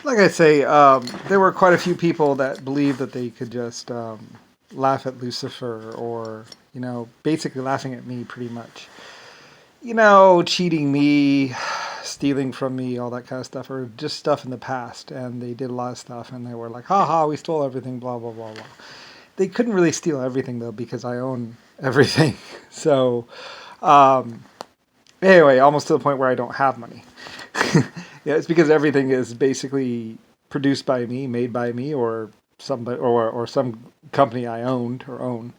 Like I say, there were quite a few people that believed that they could just laugh at Lucifer, or basically laughing at me pretty much. Cheating me, stealing from me, all that kind of stuff, or just stuff in the past. And they did a lot of stuff, and they were like, "Ha ha, we stole everything," blah blah blah blah. They couldn't really steal everything though because I own everything. So um, anyway, almost to the point where I don't have money. Yeah, it's because everything is basically produced by me, made by me, or somebody, or some company I owned or own.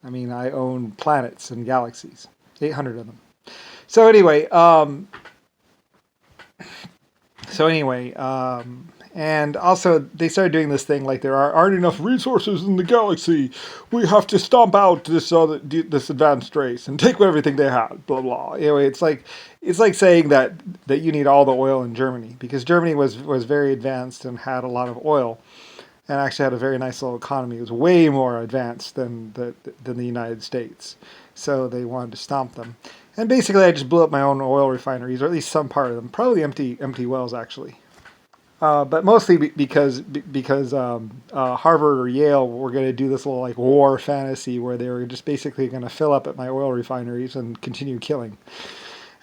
I mean, I own planets and galaxies, 800 of them. So anyway, and also they started doing this thing like aren't enough resources in the galaxy. We have to stomp out this advanced race and take everything they have. Blah blah. Anyway, it's like saying that you need all the oil in Germany because Germany was very advanced and had a lot of oil and actually had a very nice little economy. It was way more advanced than the United States. So they wanted to stomp them. And basically, I just blew up my own oil refineries, or at least some part of them. Probably empty wells, actually. But mostly because Harvard or Yale were going to do this little like war fantasy where they were just basically going to fill up at my oil refineries and continue killing.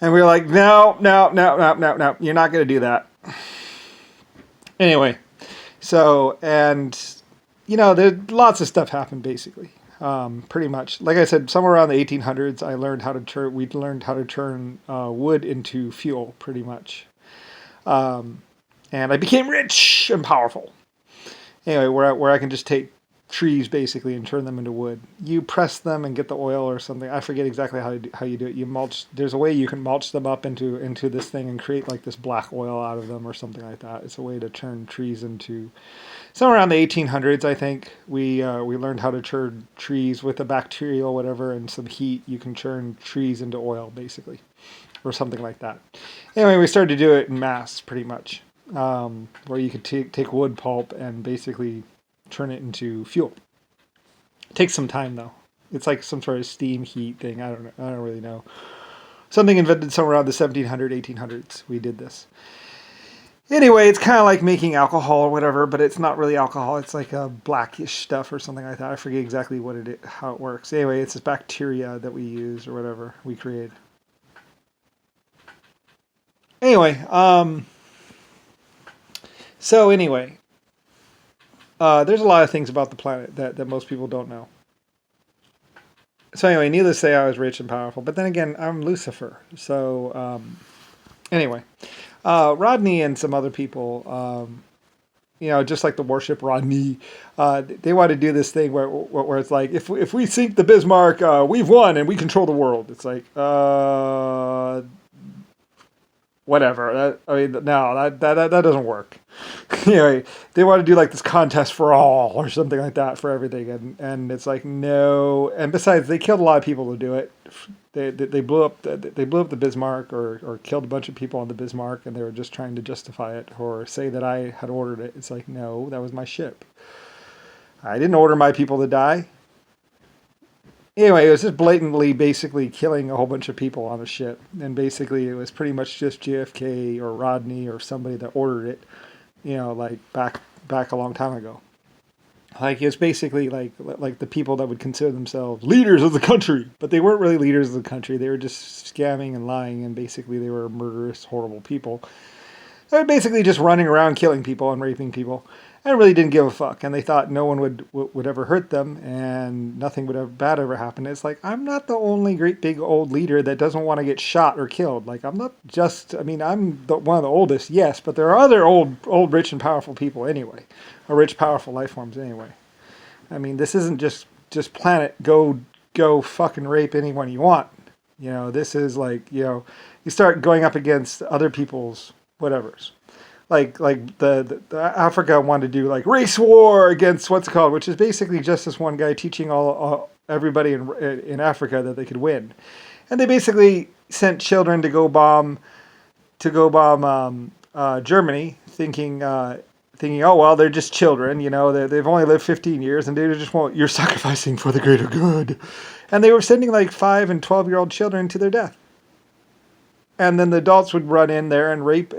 And we were like, no, no, no, no, no, no, you're not going to do that. Anyway, so there's lots of stuff happened basically. Pretty much, like I said, somewhere around the 1800s, we learned how to turn wood into fuel, pretty much. And I became rich and powerful. Anyway, where I can just take trees basically and turn them into wood. You press them and get the oil or something. I forget exactly how you do it. You mulch. There's a way you can mulch them up into this thing and create like this black oil out of them or something like that. It's a way to turn trees into. Somewhere around the 1800s, I think we learned how to turn trees with a bacteria or whatever and some heat. You can turn trees into oil basically, or something like that. Anyway, we started to do it in mass pretty much. Where you could take wood pulp and basically turn it into fuel. It takes some time though. It's like some sort of steam heat thing. I don't know. I don't really know. Something invented somewhere around the 1700s, 1800s. We did this. Anyway, it's kind of like making alcohol or whatever, but it's not really alcohol. It's like a blackish stuff or something like that. I forget exactly how it works. Anyway, it's this bacteria that we use or whatever we create. Anyway, so anyway, there's a lot of things about the planet that most people don't know. So anyway, needless to say, I was rich and powerful. But then again, I'm Lucifer. So anyway, Rodney and some other people, just like the worship Rodney, they want to do this thing where it's like, if we sink the Bismarck, we've won and we control the world. It's like, whatever. That doesn't work. Anyway, they want to do like this contest for all or something like that for everything, and it's like no. And besides, they killed a lot of people to do it. They blew up the Bismarck or killed a bunch of people on the Bismarck, and they were just trying to justify it or say that I had ordered it. It's like no, that was my ship. I didn't order my people to die. Anyway, it was just blatantly basically killing a whole bunch of people on a ship. And basically it was pretty much just JFK or Rodney or somebody that ordered it, like back a long time ago. Like it was basically like the people that would consider themselves leaders of the country, but they weren't really leaders of the country. They were just scamming and lying, and basically they were murderous, horrible people. They were basically just running around killing people and raping people. And really didn't give a fuck, and they thought no one would ever hurt them, and nothing would ever bad ever happen. It's like I'm not the only great big old leader that doesn't want to get shot or killed. Like I'm not just. I mean, I'm one of the oldest, yes, but there are other old, rich and powerful people anyway, or rich, powerful life forms anyway. I mean, this isn't just planet go fucking rape anyone you want. This is like you start going up against other people's whatevers. Like the Africa wanted to do like race war against what's it called, which is basically just this one guy teaching everybody in Africa that they could win, and they basically sent children to go bomb Germany, thinking oh well they're just children, they've only lived 15 years and they just won't. You're sacrificing for the greater good, and they were sending like 5 and 12-year-old children to their death. And then the adults would run in there and rape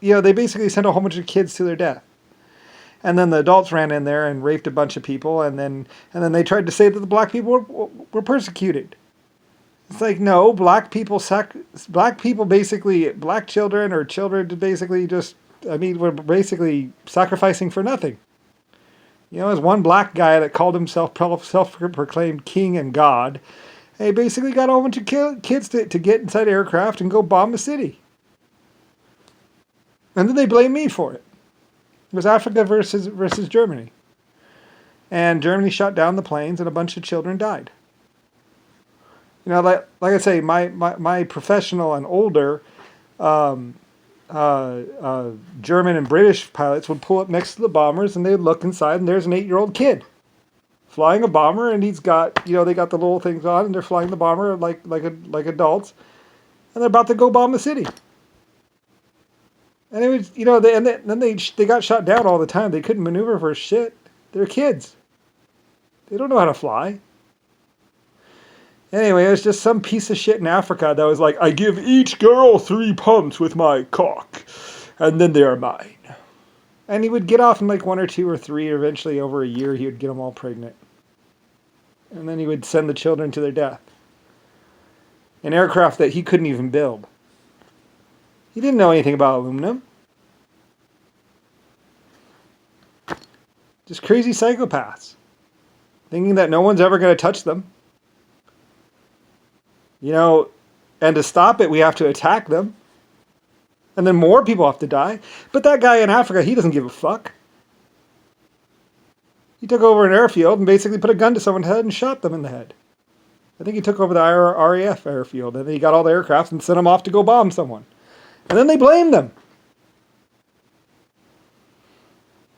they basically sent a whole bunch of kids to their death. And then the adults ran in there and raped a bunch of people, and then they tried to say that the black people were persecuted. It's like, no, black people basically, black children or children basically were basically sacrificing for nothing. There's one black guy that called himself self-proclaimed king and god. And he basically got a whole bunch of kids to get inside aircraft and go bomb a city. And then they blame me for it. It was Africa versus Germany. And Germany shot down the planes and a bunch of children died. Like I say, my professional and older German and British pilots would pull up next to the bombers and they'd look inside and there's an 8-year-old kid flying a bomber, and he's got, they got the little things on and they're flying the bomber like adults, and they're about to go bomb the city. And it was, then they got shot down all the time. They couldn't maneuver for shit. They're kids. They don't know how to fly. Anyway, it was just some piece of shit in Africa that was like, I give each girl 3 pumps with my cock, and then they are mine. And he would get off in like 1 or 2 or 3, or eventually over a year he would get them all pregnant. And then he would send the children to their death. In aircraft that he couldn't even build. He didn't know anything about aluminum. Just crazy psychopaths. Thinking that no one's ever going to touch them. And to stop it, we have to attack them. And then more people have to die. But that guy in Africa, he doesn't give a fuck. He took over an airfield and basically put a gun to someone's head and shot them in the head. I think he took over the RAF airfield, and then he got all the aircraft and sent them off to go bomb someone. And then they blamed them.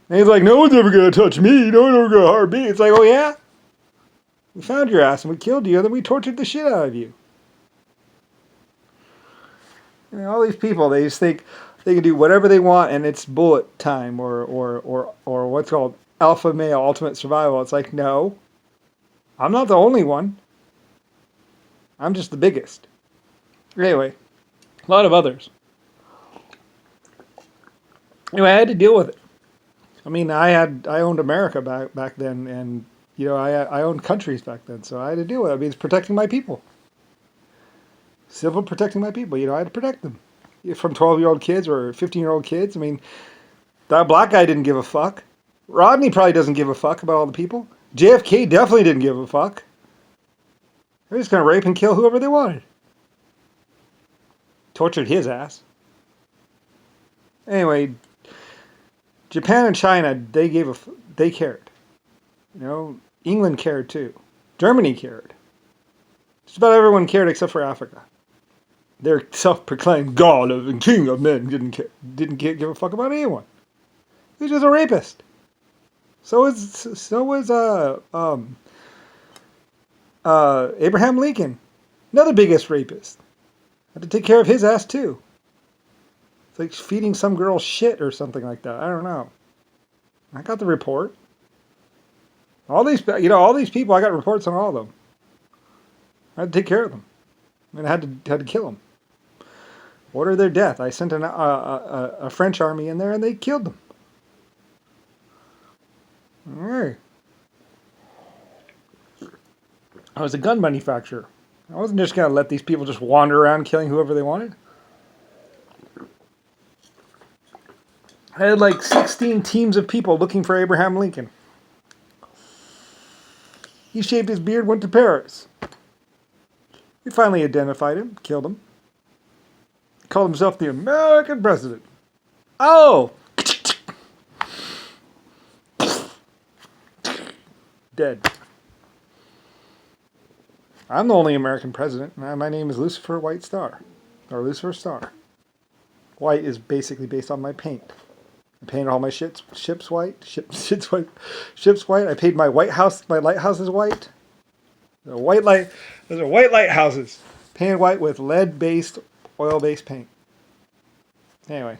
And he's like, no one's ever going to touch me. No one's ever going to harm me. It's like, oh yeah? We found your ass and we killed you, and then we tortured the shit out of you. All these people, they just think they can do whatever they want and it's bullet time or what's called alpha male ultimate survival. It's like, no, I'm not the only one. I'm just the biggest. Anyway, a lot of others. Anyway, I had to deal with it. I mean, I owned America back then, and I owned countries back then, so I had to deal with it. I mean, it's protecting my people. Civil protecting my people. I had to protect them. From 12-year-old kids or 15-year-old kids. I mean, that black guy didn't give a fuck. Rodney probably doesn't give a fuck about all the people. JFK definitely didn't give a fuck. They're just going to rape and kill whoever they wanted. Tortured his ass. Anyway, Japan and China, they cared. England cared too. Germany cared. Just about everyone cared except for Africa. Their self-proclaimed god and king of men didn't give a fuck about anyone. He was just a rapist. So was Abraham Lincoln, another biggest rapist. Had to take care of his ass too. It's like feeding some girl shit or something like that. I don't know. I got the report. All these people, I got reports on all of them. I had to take care of them. I had to kill them. Order their death. I sent a French army in there and they killed them. Alright. I was a gun manufacturer. I wasn't just going to let these people just wander around killing whoever they wanted. I had like 16 teams of people looking for Abraham Lincoln. He shaved his beard, went to Paris. We finally identified him, killed him. Called himself the American president. Oh! Dead. I'm the only American president. My name is Lucifer White Star. Or Lucifer Star. White is basically based on my paint. I painted all my ships white. Ships white. I painted my lighthouse is white. Those are white lighthouses. Painted white with lead-based, oil-based paint. Anyway.